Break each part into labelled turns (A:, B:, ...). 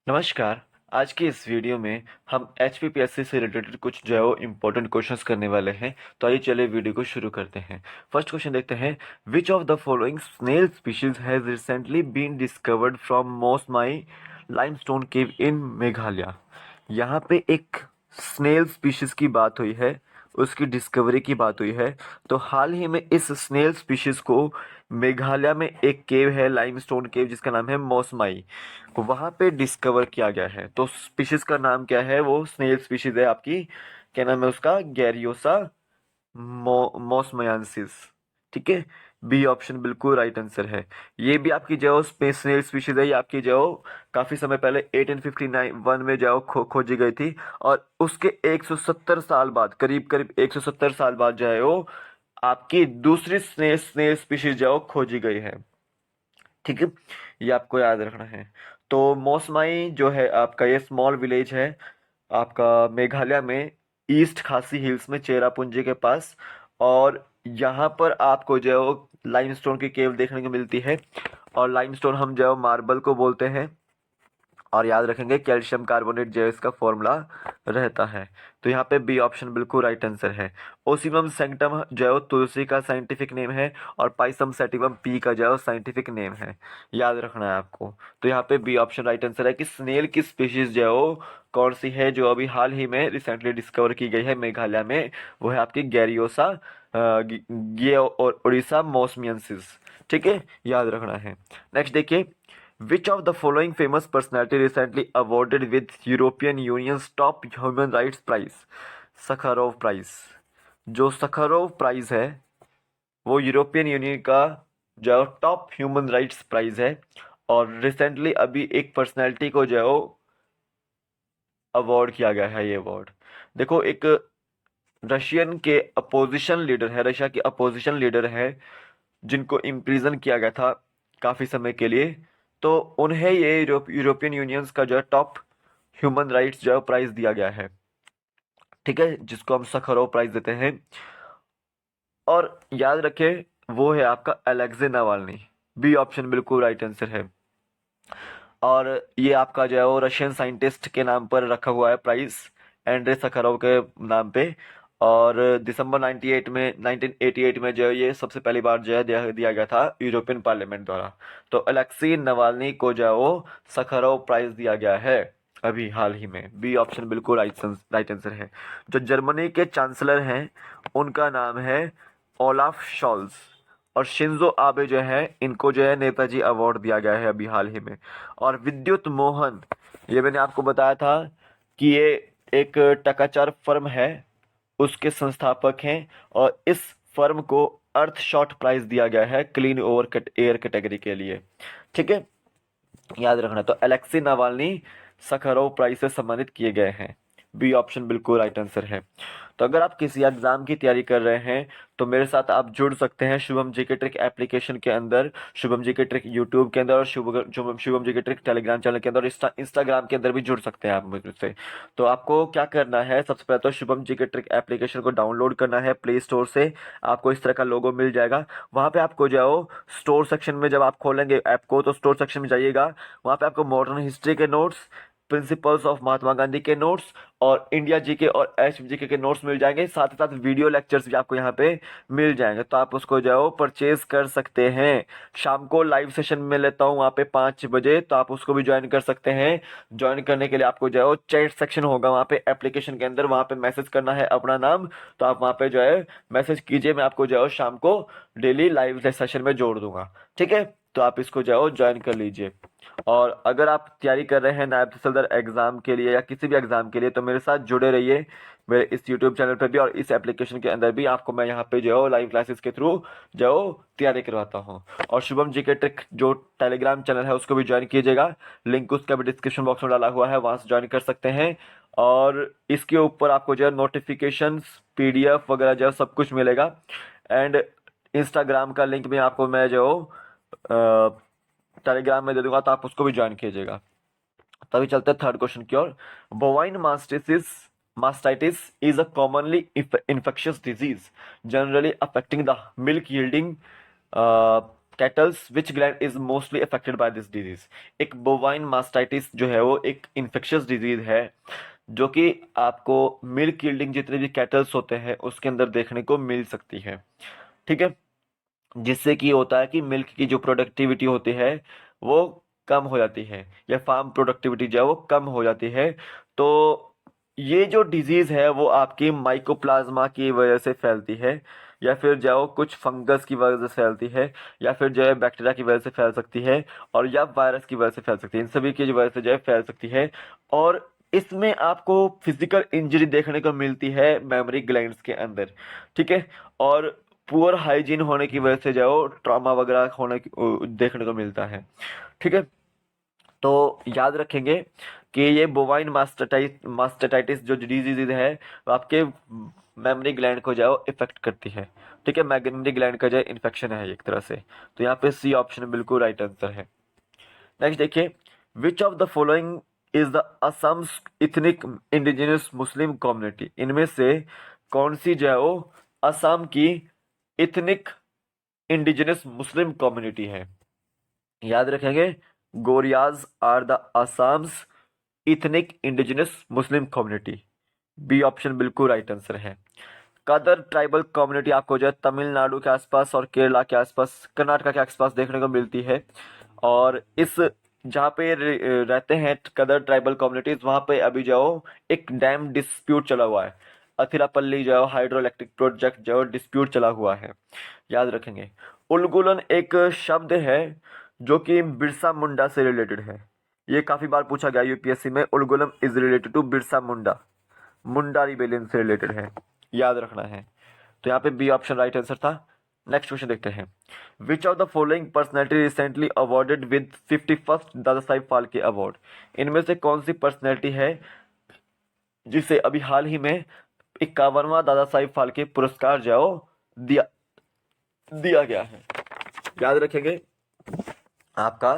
A: नमस्कार। आज की इस वीडियो में हम एचपीपीएससी से रिलेटेड कुछ जो है वो इम्पोर्टेंट क्वेश्चंस करने वाले हैं। तो आइए चलिए वीडियो को शुरू करते हैं। फर्स्ट क्वेश्चन देखते हैं। Which of the following snail species has recently been discovered from Mawsmai limestone cave in Meghalaya. यहाँ पे एक स्नेल स्पीशीज की बात हुई है, उसकी डिस्कवरी की बात हुई है। तो हाल ही में इस स्नेल स्पीशीज को मेघालय में एक केव है, लाइमस्टोन केव, जिसका नाम है मोसमाई, वहां पे डिस्कवर किया गया है। तो स्पीशीज का नाम क्या है? वो स्नेल स्पीशीज है आपकी, क्या नाम है उसका? गैरियोसा मोसमयांसिस। ठीक है, बी ऑप्शन बिल्कुल राइट आंसर है। ये भी आपकी जो स्नेल स्पीशीज है, ये आपकी जो काफी समय पहले 1851 में जो खोजी गई थी, और उसके 170 साल बाद, करीब करीब 170 साल बाद जो है वो आपकी दूसरी स्नेल स्नेल स्पीशीज जो खोजी गई है। ठीक है, ये आपको याद रखना है। तो मोसमाई जो है आपका, ये स्मॉल विलेज है आपका मेघालय में, ईस्ट खासी हिल्स में, चेरापूंजी के पास। और यहाँ पर आपको जो है वो लाइमस्टोन की केव देखने को मिलती है। और लाइमस्टोन हम जो है मार्बल को बोलते हैं। और याद रखेंगे कैल्शियम कार्बोनेट जो है इसका फॉर्मूला रहता है। तो यहाँ पे बी ऑप्शन बिल्कुल राइट आंसर है। ओसिमम सैंक्टम जो है वो तुलसी का साइंटिफिक नेम है, और पाइसम सैटिवम पी का जो है वो साइंटिफिक नेम है। याद रखना है आपको। तो यहाँ पे बी ऑप्शन राइट आंसर है कि स्नेल की स्पीशीज जो है वो कौन सी है जो अभी हाल ही में रिसेंटली डिस्कवर की गई है मेघालय में। वो है आपकी गैरियोसा गे और उड़ीसा मोसमियंसिस। ठीक है, याद रखना है। नेक्स्ट देखिए। Which of the following famous personality recently awarded with European Union's top human rights prize, Sakharov प्राइज? जो सखारोव प्राइज है वो यूरोपियन यूनियन का जो टॉप ह्यूमन राइट्स प्राइज है। और रिसेंटली अभी एक पर्सनैलिटी को जो है वो अवार्ड किया गया है। ये अवार्ड देखो, एक रशियन के अपोजिशन लीडर है, रशिया के अपोजिशन लीडर है, जिनको इम्प्रिजन किया गया था काफी समय के लिए। तो उन्हें ये यूरोपियन यूनियंस का जो है टॉप ह्यूमन राइट्स जो है प्राइज दिया गया है। ठीक है, जिसको हम सखारोव प्राइज देते हैं। और याद रखें वो है आपका अलेक्जे नावाल्नी। बी ऑप्शन बिल्कुल राइट आंसर है। और ये आपका जो है वो रशियन साइंटिस्ट के नाम पर रखा हुआ है प्राइस, एंड्रे सखारोव के नाम पे। और दिसंबर 1988 में जो है ये सबसे पहली बार जो है दिया गया था यूरोपियन पार्लियामेंट द्वारा। तो अलेक्सी नवाल्नी को जो है वो सखारोव प्राइज दिया गया है अभी हाल ही में। बी ऑप्शन बिल्कुल राइट आंसर है। जो जर्मनी के चांसलर हैं उनका नाम है ओलाफ शॉल्ज। और शिंजो आबे जो है, इनको जो है नेताजी अवार्ड दिया गया है अभी हाल ही में। और विद्युत मोहन, ये मैंने आपको बताया था कि ये एक टकाचार फर्म है, उसके संस्थापक हैं। और इस फर्म को अर्थ शॉट प्राइज दिया गया है क्लीन ओवर एयर कैटेगरी के लिए। ठीक है, याद रखना। तो अलेक्सी नावाल्नी सखारोव प्राइज से सम्मानित किए गए हैं। बी ऑप्शन बिल्कुल राइट आंसर है। तो अगर आप किसी एग्जाम की तैयारी कर रहे हैं तो मेरे साथ आप जुड़ सकते हैं शुभम जी के ट्रिक एप्लीकेशन के अंदर, शुभम जी के ट्रिक यूट्यूब के अंदर, और शुभम जी के ट्रिक टेलीग्राम चैनल के अंदर, और इंस्टाग्राम के अंदर भी जुड़ सकते हैं आप मुझसे। तो आपको क्या करना है, सबसे पहले तो शुभम जी के ट्रिक एप्लीकेशन को डाउनलोड करना है प्ले स्टोर से। आपको इस तरह का लोगो मिल जाएगा। वहां पे आपको जाओ स्टोर सेक्शन में, जब आप खोलेंगे ऐप को तो स्टोर सेक्शन में जाइएगा। वहां पे आपको मॉडर्न हिस्ट्री के notes, principles of Mahatma Gandhi के नोट्स, और इंडिया जीके और एच जीके के नोट्स मिल जाएंगे। साथ ही साथ वीडियो लेक्चर्स भी आपको यहाँ पे मिल जाएंगे। तो आप उसको जाओ परचेज कर सकते हैं। शाम को लाइव सेशन में लेता हूँ वहाँ पे 5 बजे, तो आप उसको भी ज्वाइन कर सकते हैं। ज्वाइन करने के लिए आपको जाओ, चैट सेक्शन होगा वहाँ पे एप्लीकेशन के अंदर, वहाँ पे मैसेज करना है अपना नाम। तो आप वहाँ पे जो है मैसेज कीजिए, मैं आपको जाओ शाम को डेली लाइव सेशन में जोड़ दूंगा। ठीक है, तो आप इसको जाओ ज्वाइन कर लीजिए। और अगर आप तैयारी कर रहे हैं नायब तहसीलदार एग्जाम के लिए या किसी भी एग्जाम के लिए, तो मेरे साथ जुड़े रहिए मेरे इस यूट्यूब चैनल पर भी, और इस एप्लीकेशन के अंदर भी आपको मैं यहाँ पे जो है लाइव क्लासेस के थ्रू जो तैयारी करवाता हूँ। और शुभम जी के ट्रिक जो टेलीग्राम चैनल है उसको भी ज्वाइन कीजिएगा। लिंक उसका भी डिस्क्रिप्शन बॉक्स में डाला हुआ है, वहां से ज्वाइन कर सकते हैं। और इसके ऊपर आपको जो है नोटिफिकेशन, PDF वगैरह जो है सब कुछ मिलेगा। एंड इंस्टाग्राम का लिंक भी आपको मैं जो टेलीग्राम में दे दूंगा, तो आप उसको भी ज्वाइन कीजिएगा। तभी चलते हैं थर्ड क्वेश्चन की ओर। Bovine mastitis is a commonly infectious disease generally affecting the milk yielding cattles which gland is mostly affected by this disease. एक बोवाइन मास्टाइटिस जो है वो एक इन्फेक्शियस डिजीज है जो कि आपको मिल्क यील्डिंग जितने भी कैटल्स होते हैं उसके अंदर देखने को मिल सकती है। ठीक है, जिससे कि होता है कि मिल्क की जो प्रोडक्टिविटी होती है वो कम हो जाती है, या फार्म प्रोडक्टिविटी जो है वो कम हो जाती है। तो ये जो डिजीज है वो आपकी माइकोप्लाज्मा की वजह से फैलती है, या फिर जो कुछ फंगस की वजह से फैलती है, या फिर जो है बैक्टीरिया की वजह से फैल सकती है, और या वायरस की वजह से फैल सकती है। इन सभी की वजह से जो है फैल सकती है। और इसमें आपको फिजिकल इंजरी देखने को मिलती है मेमोरी ग्लैंड्स के अंदर। ठीक है, और पुअर हाइजीन होने की वजह से जो ट्रॉमा वगैरह होने देखने को मिलता है। ठीक है, तो याद रखेंगे कि ये बोवाइन मास्टाइटिस जो डिजीज है वो आपके मेमोरी ग्लैंड को जो इफेक्ट करती है। ठीक है, मेमोरी ग्लैंड का जो इन्फेक्शन है एक तरह से। तो यहाँ पे सी ऑप्शन बिल्कुल राइट आंसर है। नेक्स्ट देखिए, विच of the following is the Assam ethnic indigenous Muslim community. इनमें से कौन सी जो है वो असम की इथनिक इंडिजिनस मुस्लिम कम्युनिटी है। याद रखेंगे, Gorias are the Assam's ethnic indigenous Muslim community. B option बिल्कुल राइट आंसर है। कदर ट्राइबल कम्युनिटी आपको जो है तमिलनाडु के आसपास और केरला के आसपास, कर्नाटका के आसपास देखने को मिलती है। और इस जहाँ पे रहते हैं कदर ट्राइबल कम्युनिटीज, वहाँ पे अभी जो एक डैम डिस्प्यूट चला हुआ है। अथिरापल्ली जो हाइड्रो इलेक्ट्रिक प्रोजेक्ट जो डिस्प्यूट चला हुआ है। याद रखेंगे, उलगुलन एक शब्द है जो कि बिरसा मुंडा से रिलेटेड है। ये काफी बार पूछा गया यूपीएससी में। Ulgulan is related to Birsa Munda, Munda rebellion से रिलेटेड है, याद रखना है। तो यहाँ पे बी ऑप्शन राइट आंसर था। नेक्स्ट क्वेश्चन देखते हैं, which of the following personality recently awarded with 51st Dada Sahib Phalke award. इनमें से कौन सी पर्सनैलिटी है जिसे अभी हाल ही में 51वां दादा साहिब फाल्के पुरस्कार जो दिया दिया गया है। याद रखेंगे, आपका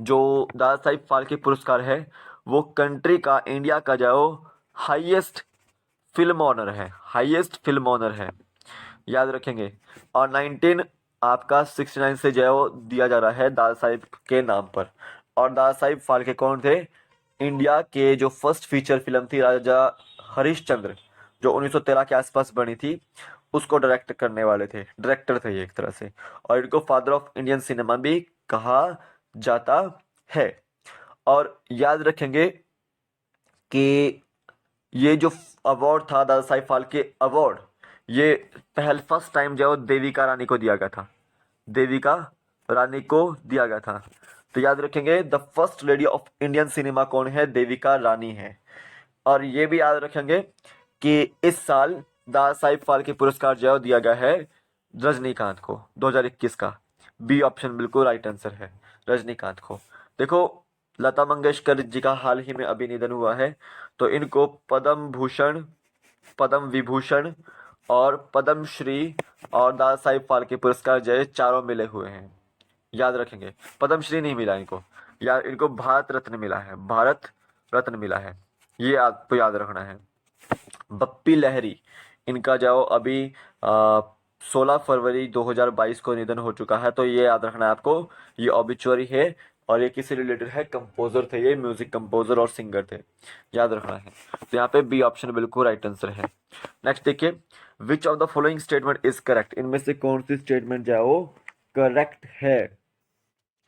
A: जो दादा साहिब फाल्के पुरस्कार है वो कंट्री का, इंडिया का जो हाईएस्ट फिल्म ऑनर है, हाईएस्ट फिल्म ऑनर है। याद रखेंगे, और 1969 से जो है वो दिया जा रहा है दादा साहिब के नाम पर। और दादा साहिब फाल्के कौन थे? इंडिया के जो फर्स्ट फीचर फिल्म थी राजा हरिश्चंद्र, जो 1913 के आसपास बनी थी, उसको डायरेक्ट करने वाले थे, डायरेक्टर थे ये एक तरह से। और इनको फादर ऑफ इंडियन सिनेमा भी कहा जाता है। और याद रखेंगे कि ये जो अवार्ड था दादा साहिब फाल्के अवार्ड, ये फर्स्ट टाइम जो देविका रानी को दिया गया था, देविका रानी को दिया गया था। तो याद रखेंगे, the first lady of Indian cinema कौन है? देविका रानी है। और ये भी याद रखेंगे कि इस साल दादा साहिब फाल्के पुरस्कार जो दिया गया है रजनीकांत को, 2021 का। बी ऑप्शन बिल्कुल राइट आंसर है, रजनीकांत को। देखो, लता मंगेशकर जी का हाल ही में अभी निधन हुआ है, तो इनको पद्म भूषण, पद्म विभूषण और पद्म श्री और दादा साहिब फाल्के पुरस्कार जो चारों मिले हुए हैं। याद रखेंगे, पद्म श्री नहीं मिला इनको, यार इनको भारत रत्न मिला है, भारत रत्न मिला है, ये आपको याद रखना है। बप्पी लहरी, इनका जो अभी 16 फरवरी 2022 को निधन हो चुका है, तो ये याद रखना है आपको, ये ऑबिचुअरी है। और ये किससे रिलेटेड है? कंपोजर थे, ये म्यूजिक कंपोजर और सिंगर थे, याद रखना है। तो यहाँ पे बी ऑप्शन बिल्कुल राइट आंसर है। नेक्स्ट देखिए, विच of the following statement is correct. इनमें से कौन सी स्टेटमेंट जो है वो करेक्ट है?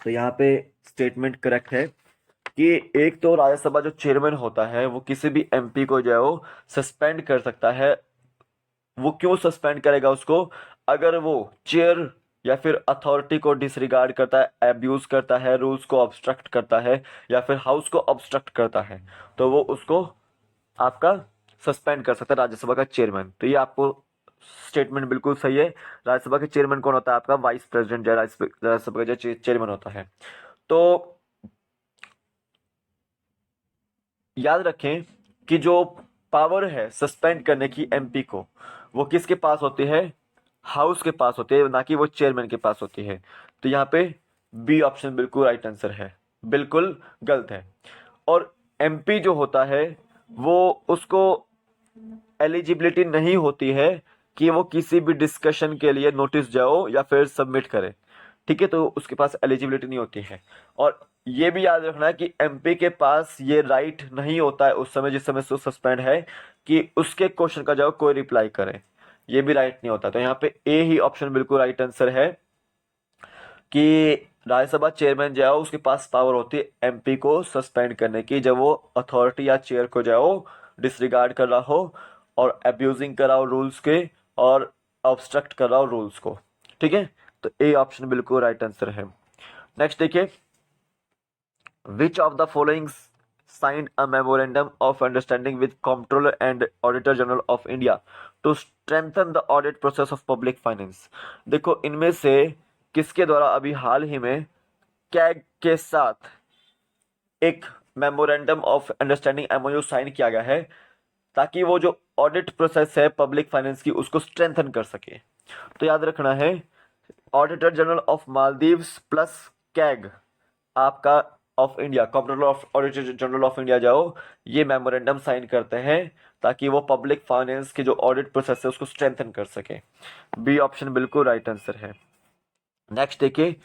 A: तो यहाँ पे स्टेटमेंट करेक्ट है कि एक तो राज्यसभा जो चेयरमैन होता है वो किसी भी एमपी को जो है वो सस्पेंड कर सकता है। वो क्यों सस्पेंड करेगा उसको? अगर वो चेयर या फिर अथॉरिटी को डिसरिगार्ड करता है, एब्यूज करता है, रूल्स को ऑब्स्ट्रक्ट करता है, या फिर हाउस को ऑब्स्ट्रक्ट करता है, तो वो उसको आपका सस्पेंड कर सकता है, राज्यसभा का चेयरमैन। तो ये आपको स्टेटमेंट बिल्कुल सही है। राज्यसभा के चेयरमैन कौन होता है? आपका वाइस प्रेसिडेंट जो राज्यसभा का जो चेयरमैन होता है। तो याद रखें कि जो पावर है सस्पेंड करने की एमपी को, वो किसके पास होती है? हाउस के पास होती है, ना कि वो चेयरमैन के पास होती है। तो यहाँ पे बी ऑप्शन बिल्कुल राइट आंसर है, बिल्कुल गलत है। और एमपी जो होता है वो, उसको एलिजिबिलिटी नहीं होती है कि वो किसी भी डिस्कशन के लिए नोटिस जाओ या फिर सबमिट करे। ठीक है, तो उसके पास एलिजिबिलिटी नहीं होती है। और ये भी याद रखना कि एमपी के पास ये राइट नहीं होता है उस समय जिस समय से सस्पेंड है कि उसके क्वेश्चन का जवाब कोई रिप्लाई करे, ये भी राइट नहीं होता। तो यहाँ पे ए ही ऑप्शन बिल्कुल राइट आंसर है कि राज्यसभा चेयरमैन जो है उसके पास पावर होती है एमपी को सस्पेंड करने की, जब वो अथॉरिटी या चेयर को जो है वो डिसरिगार्ड कर रहा हो और अब्यूजिंग कर रहा हो रूल्स के और ऑब्स्ट्रक्ट कर रहा हो रूल्स को। ठीक है, तो ए ऑप्शन बिल्कुल राइट आंसर है। नेक्स्ट देखिए, विच of the following signed a memorandum of understanding with comptroller and auditor general of India to strengthen the audit process of public finance। देखो इनमें से किसके द्वारा अभी हाल ही में कैग के साथ एक memorandum of understanding MOU sign किया गया है ताकि वो जो ऑडिट प्रोसेस है पब्लिक फाइनेंस की उसको स्ट्रेंथन कर सके। तो याद रखना है, auditor general of Maldives plus CAG आपका of India, controller of auditor general of India जाओ, ये मेमोरेंडम साइन करते हैं ताकि वो पब्लिक फाइनेंस के जो ऑडिट प्रोसेस है उसको स्ट्रेंथन कर सके। बी ऑप्शन बिल्कुल राइट आंसर है। नेक्स्ट देखिए,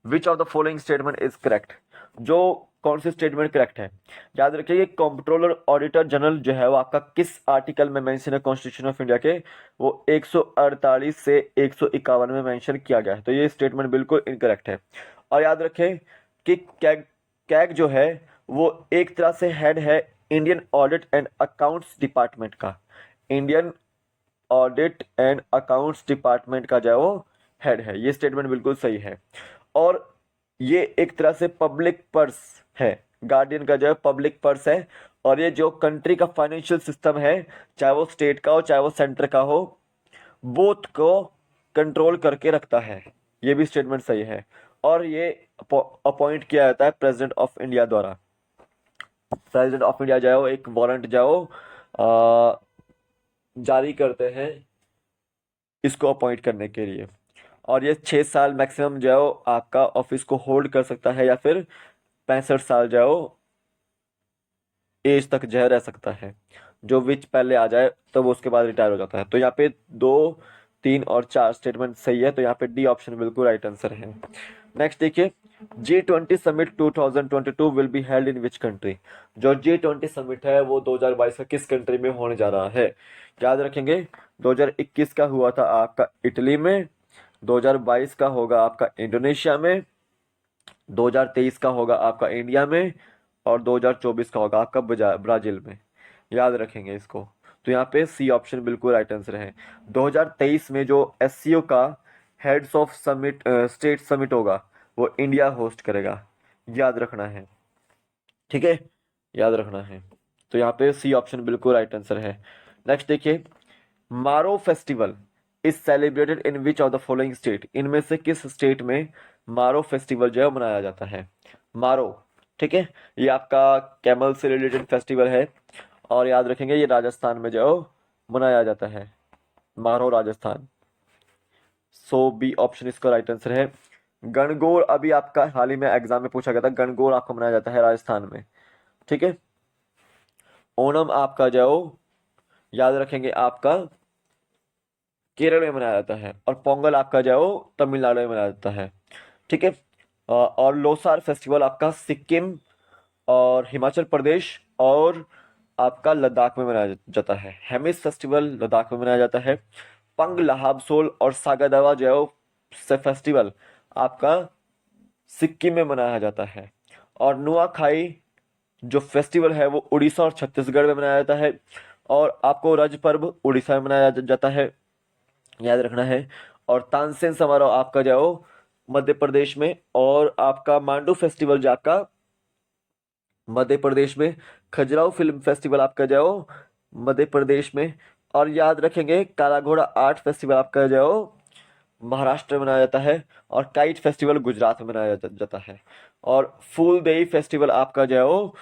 A: विच of the following statement is correct, जो कौन सी स्टेटमेंट करेक्ट है। याद रखिए, कंट्रोलर ऑडिटर जनरल जो है वो आपका किस आर्टिकल में मेंशन है कॉन्स्टिट्यूशन ऑफ इंडिया के, वो 148 से 151 में मेंशन किया गया है। तो ये स्टेटमेंट बिल्कुल इनकरेक्ट है। और याद रखें कि कैग कैग जो है वो एक तरह से हेड है Indian audit and accounts department का, Indian audit and accounts department का जो है वो हेड है। ये स्टेटमेंट बिल्कुल सही है। और ये एक तरह से पब्लिक पर्स है, गार्डियन का जो है पब्लिक पर्स है। और ये जो कंट्री का फाइनेंशियल सिस्टम है, चाहे वो स्टेट का हो चाहे वो सेंटर का हो, बोथ को कंट्रोल करके रखता है। ये भी स्टेटमेंट सही है। और ये अपॉइंट किया जाता है प्रेसिडेंट ऑफ इंडिया द्वारा। प्रेसिडेंट ऑफ इंडिया जाओ एक वारंट जाओ जारी करते हैं इसको अपॉइंट करने के लिए। और ये 6 साल मैक्सिमम जाओ आपका ऑफिस को होल्ड कर सकता है, या फिर 65 साल जाओ एज तक जो है रह सकता है। जो विच पहले आ जाए तो वो उसके बाद रिटायर हो जाता है। तो यहाँ पे 2, 3 और 4 स्टेटमेंट सही है, तो यहाँ पे डी ऑप्शन बिल्कुल राइट आंसर है। नेक्स्ट देखिए, G20 summit 2022 will be held in which country. जो G20 समिट है वो 2022 का किस कंट्री में होने जा रहा है। याद रखेंगे, 2021 का हुआ था आपका इटली में, 2022 का होगा आपका इंडोनेशिया में, 2023 का होगा आपका इंडिया में, और 2024 का होगा आपका ब्राजील में। याद रखेंगे इसको। तो यहाँ पे सी ऑप्शन बिल्कुल राइट आंसर है। 2023 में जो एससीओ का heads of summit state summit होगा वो इंडिया होस्ट करेगा, याद रखना है। ठीक है, याद रखना है। तो यहाँ पे सी ऑप्शन बिल्कुल राइट आंसर है। नेक्स्ट देखिए, मारो festival is celebrated in which of the following state. इनमें से किस स्टेट में मारो फेस्टिवल जो है मनाया जाता है। मारो, ठीक है, ये आपका कैमल से रिलेटेड फेस्टिवल है। और याद रखेंगे ये राजस्थान में जो मनाया जाता है, मारो राजस्थान। सो बी ऑप्शन इसका राइट आंसर है। गणगौर अभी आपका हाल ही में एग्जाम में पूछा गया था, गणगौर आपको मनाया जाता है राजस्थान में। ठीक है, ओणम आपका जो याद रखेंगे आपका केरल में मनाया जाता है, और पोंगल आपका जो तमिलनाडु में मनाया जाता है। ठीक है, और लोसार फेस्टिवल आपका सिक्किम और हिमाचल प्रदेश और आपका लद्दाख में मनाया जाता है। हेमिस फेस्टिवल लद्दाख में मनाया जाता है। पंग लहाबसोल और सागादावा जो फेस्टिवल आपका सिक्किम में मनाया जाता है। और नुआखाई जो फेस्टिवल है वो उड़ीसा और छत्तीसगढ़ में मनाया जाता है। और आपको रज पर्व उड़ीसा में मनाया जाता है, याद रखना है। और तानसेन समारोह आपका जो मध्य प्रदेश में, और आपका मांडू फेस्टिवल जो आपका मध्य प्रदेश में, खजुराहो फिल्म फेस्टिवल आपका जो मध्य प्रदेश में। और याद रखेंगे काला घोड़ा आर्ट फेस्टिवल आपका जो महाराष्ट्र में मनाया जाता है। और काइट फेस्टिवल गुजरात में मनाया जाता है। और फूल देई फेस्टिवल आपका जो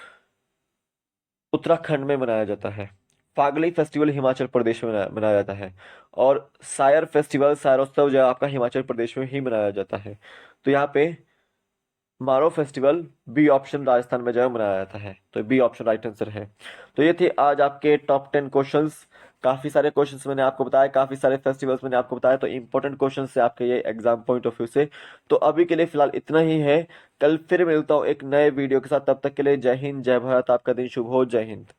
A: उत्तराखंड में मनाया जाता है। फागली फेस्टिवल हिमाचल प्रदेश में मनाया जाता है। और सायर फेस्टिवल सायरोत्सव जो आपका हिमाचल प्रदेश में ही मनाया जाता है। तो यहाँ पे मारो फेस्टिवल बी ऑप्शन राजस्थान में जो मनाया जाता है। तो बी ऑप्शन राइट आंसर है। तो ये थे आज आपके टॉप 10 क्वेश्चंस काफ़ी सारे क्वेश्चंस मैंने आपको बताया, काफ़ी सारे फेस्टिवल्स मैंने आपको बताया, तो इंपॉर्टेंट क्वेश्चन है आपके ये एग्जाम पॉइंट ऑफ व्यू से। तो अभी के लिए फिलहाल इतना ही है। कल फिर मिलता हूँ एक नए वीडियो के साथ, तब तक के लिए जय हिंद, जय भारत, आपका दिन शुभ हो, जय हिंद।